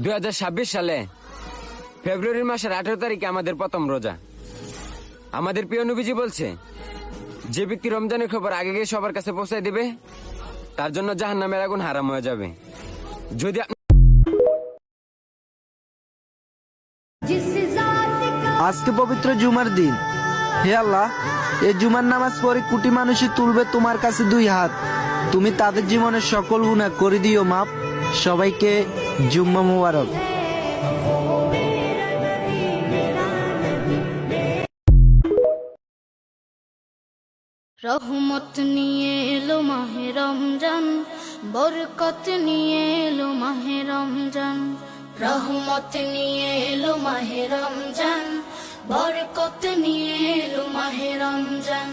2026 সালে ফেব্রুয়ারি মাসের 18 তারিখে আমাদের প্রথম রোজা। আমাদের প্রিয় নবীজি বলছে, যে ব্যক্তি রমজানের খবর আগে গিয়ে সবার কাছে পৌঁছায় দিবে তার জন্য জাহান্নামের আগুন হারাম হয়ে যাবে। যদি আজকে পবিত্র জুমার দিন। হে আল্লাহ, এই জুমার নামাজ পড়ে কোটি মানুষই তুলবে তোমার কাছে 2 হাত। তুমি তাদের জীবনের সকল গুনাহ করে দিও মাপ। সবাইকে জুম্মা মুবারক। রহমত নিয়ে এলো মাহে রমজান, বরকত নিয়ে এলো মাহে রমজান। রহমত নিয়ে এলো মাহে রমজান, বরকত নিয়ে এলো মাহে রমজান।